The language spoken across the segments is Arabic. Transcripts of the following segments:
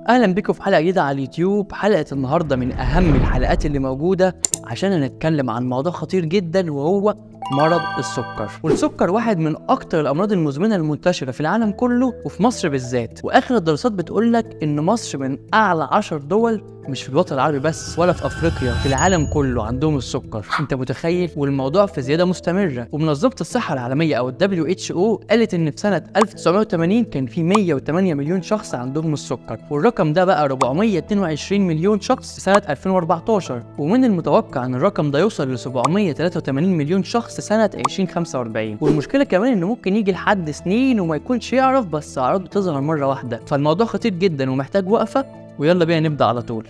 اهلا بكم في حلقه جديده على اليوتيوب. حلقه النهارده من اهم الحلقات اللي موجوده عشان نتكلم عن موضوع خطير جدا وهو مرض السكر. والسكر واحد من اكتر الامراض المزمنه المنتشره في العالم كله وفي مصر بالذات، واخر الدراسات بتقولك ان مصر من اعلى 10 دول مش في الوطن العربي بس ولا في افريقيا، في العالم كله عندهم السكر. انت متخيل؟ والموضوع في زياده مستمره. ومنظمه الصحه العالميه او WHO قالت ان في سنه 1980 كان في 108 مليون شخص عندهم السكر، والرقم ده بقى 422 مليون شخص في سنه 2014، ومن المتوقع ان الرقم ده يوصل ل 783 مليون شخص سنه 2045. والمشكله كمان انه ممكن يجي لحد سنين وما يكونش يعرف، بس اعراضه تظهر مره واحده. فالموضوع خطير جدا ومحتاج وقفه، ويلا بينا نبدا على طول.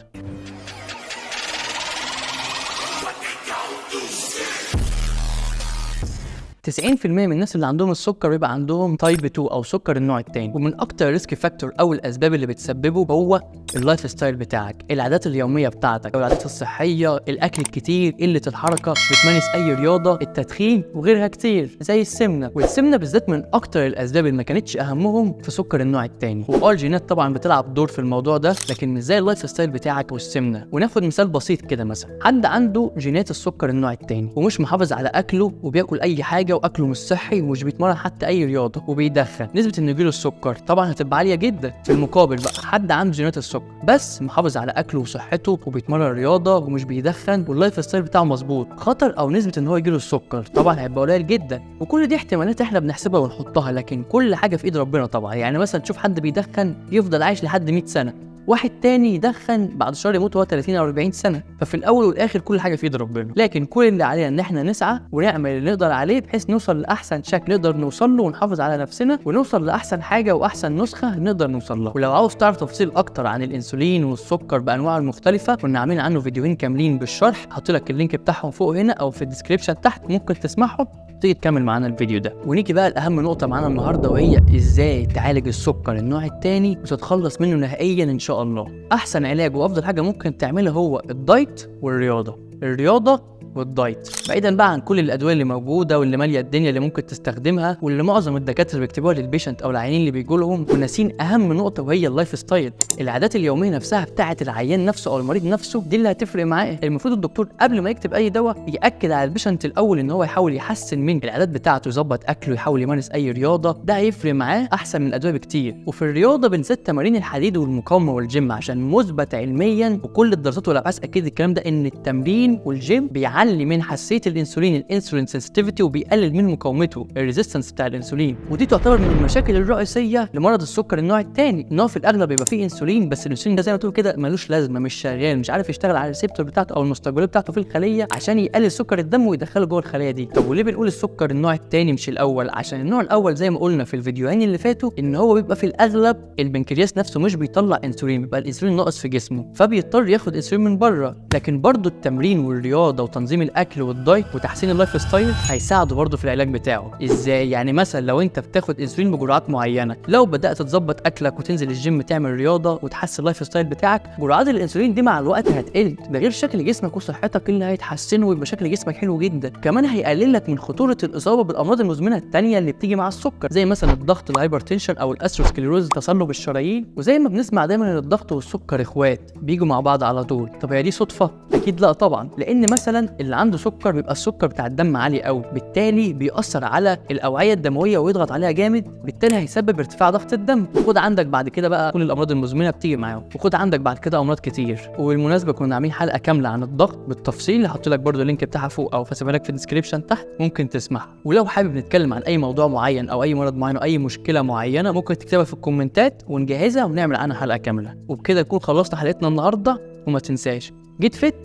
90% من الناس اللي عندهم السكر بيبقى عندهم تايب 2 او سكر النوع الثاني، ومن اكتر ريسك فاكتور او الاسباب اللي بتسببه هو اللايف ستايل بتاعك، العادات اليوميه بتاعتك، العادات الصحيه، الاكل الكتير، قله الحركه، مش بتمارس اي رياضه، التدخين وغيرها كتير زي السمنه. والسمنه بالذات من اكتر الاسباب اللي ما كانتش اهمهم في سكر النوع الثاني. الجينات طبعا بتلعب دور في الموضوع ده، لكن مش زي اللايف ستايل بتاعك والسمنه. وناخد مثال بسيط كده، مثلا حد عنده جينات السكر النوع الثاني ومش محافظ على اكله وبياكل اي حاجه واكله مش صحي ومش بيتمرن حتى اي رياضه وبيدخن، نسبه انه يجيله السكر طبعا هتبقى عاليه جدا. في المقابل بقى حد عنده جينات السكر بس محافظ على اكله وصحته وبيتمرن رياضه ومش بيدخن واللايف ستايل بتاعه مظبوط، خطر او نسبه ان هو يجيله السكر طبعا هيبقى قليل جدا. وكل دي احتمالات احنا بنحسبها ونحطها، لكن كل حاجه في ايد ربنا طبعا. يعني مثلا تشوف حد بيدخن يفضل عايش لحد 100 سنه، واحد تاني يدخن بعد شهر يموت وهو 30 او 40 سنه. ففي الاول والاخر كل حاجه في ايد ربنا، لكن كل اللي علينا ان احنا نسعى ونعمل اللي نقدر عليه بحيث نوصل لاحسن شكل نقدر نوصل له ونحافظ على نفسنا ونوصل لاحسن حاجه واحسن نسخه نقدر نوصل لها. ولو عاوز تعرف تفاصيل اكتر عن الانسولين والسكر بانواعه المختلفه، كنا عاملين عنه فيديوهين كاملين بالشرح، هحط لك اللينك بتاعهم فوق هنا او في الديسكريبشن تحت، ممكن تسمعهم تيجي تكمل معانا الفيديو ده. ونيجي بقى لاهم نقطه معانا النهارده، وهي ازاي تعالج السكر النوع الثاني وتتخلص منه نهائيا ان شاء الله. احسن علاج وافضل حاجه ممكن تعملها هو الدايت والرياضه. الرياضه والدايت بعيدا بقى عن كل الادويه اللي موجوده واللي ماليه الدنيا اللي ممكن تستخدمها واللي معظم الدكاتره بيكتبوها للبيشنت او العيانين اللي بيجوا لهم، وناسين اهم نقطه وهي اللايف ستايل، العادات اليوميه نفسها بتاعه العيان نفسه او المريض نفسه، دي اللي هتفرق معاه. المفروض الدكتور قبل ما يكتب اي دواء ياكد على البيشنت الاول ان هو يحاول يحسن من العادات بتاعته، يظبط اكله، يحاول يمارس اي رياضه، ده هيفرق معاه احسن من الادويه بكتير. وفي الرياضه بنزيد تمارين الحديد والمقاومه والجيم، عشان مثبت علميا وكل الدراسات والابحاث اكيد الكلام ده ان التمرين والجيم بيعلي من حساسيه الانسولين سنسيتيفيتي وبيقلل من مقاومته الريزيستنس بتاع الانسولين. ودي تعتبر من المشاكل الرئيسيه لمرض السكر النوع الثاني، ان هو في الاغلب بيبقى فيه انسولين بس الانسولين ده زي ما تقول كده ملوش لازمه، مش شغال، مش عارف يشتغل على الريسبتور بتاعته او المستقبلات بتاعته في الخليه عشان يقلل سكر الدم ويدخله جوه الخليه دي. طب وليه بنقول السكر النوع الثاني مش الاول؟ عشان النوع الاول زي ما قلنا في الفيديوهين اللي فاتوا ان هو بيبقى في الاغلب البنكرياس نفسه مش بيطلع انسولين، بيبقى الانسولين ناقص في جسمه فبيضطر ياخد انسولين من بره. لكن برضه التمرين والرياضه وتنظيم الاكل والدايت وتحسين اللايف ستايل هيساعده برضه في العلاج بتاعه. ازاي؟ يعني مثلا لو انت بتاخد انسولين بجرعات معينه، لو بدات تظبط اكلك وتنزل الجيم تعمل رياضه وتحسن اللايف ستايل بتاعك، جرعات الانسولين دي مع الوقت هتقل، ده غير شكل جسمك وصحتك اللي هيتحسنوا ويبقى شكل جسمك حلو جدا. كمان هيقلل لك من خطوره الاصابه بالامراض المزمنه الثانيه اللي بتيجي مع السكر، زي مثلا الضغط، الهايبرتنشن او الاثيروسكليروز، تصلب الشرايين. وزي ما بنسمع دايما ان الضغط والسكر اخوات بيجوا مع بعض على طول، طب هي دي صدفه؟ اكيد لا طبعا، لان مثلا اللي عنده سكر بيبقى السكر بتاع الدم عالي قوي، بالتالي بيأثر على الاوعيه الدمويه ويضغط عليها جامد، بالتالي هيسبب ارتفاع ضغط الدم. وخد عندك بعد كده بقى كل الامراض المزمنه بتيجي معاهم، وخد عندك بعد كده امراض كتير. وبالمناسبه كنا عاملين حلقه كامله عن الضغط بالتفصيل، هحط لك برده اللينك بتاعها فوق او هسيبها لك في الديسكريبشن تحت، ممكن تسمعها. ولو حابب نتكلم عن اي موضوع معين او اي مرض معين او اي مشكله معينه، ممكن تكتبها في الكومنتات ونجهزها ونعمل عنها حلقه كامله. وبكده نكون خلصنا حلقتنا النهارده، وما تنساش جيت فيت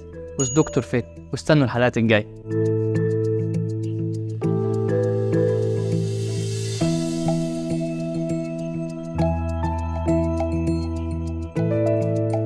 وذ دكتور فيت، واستنوا الحلقات الجايه.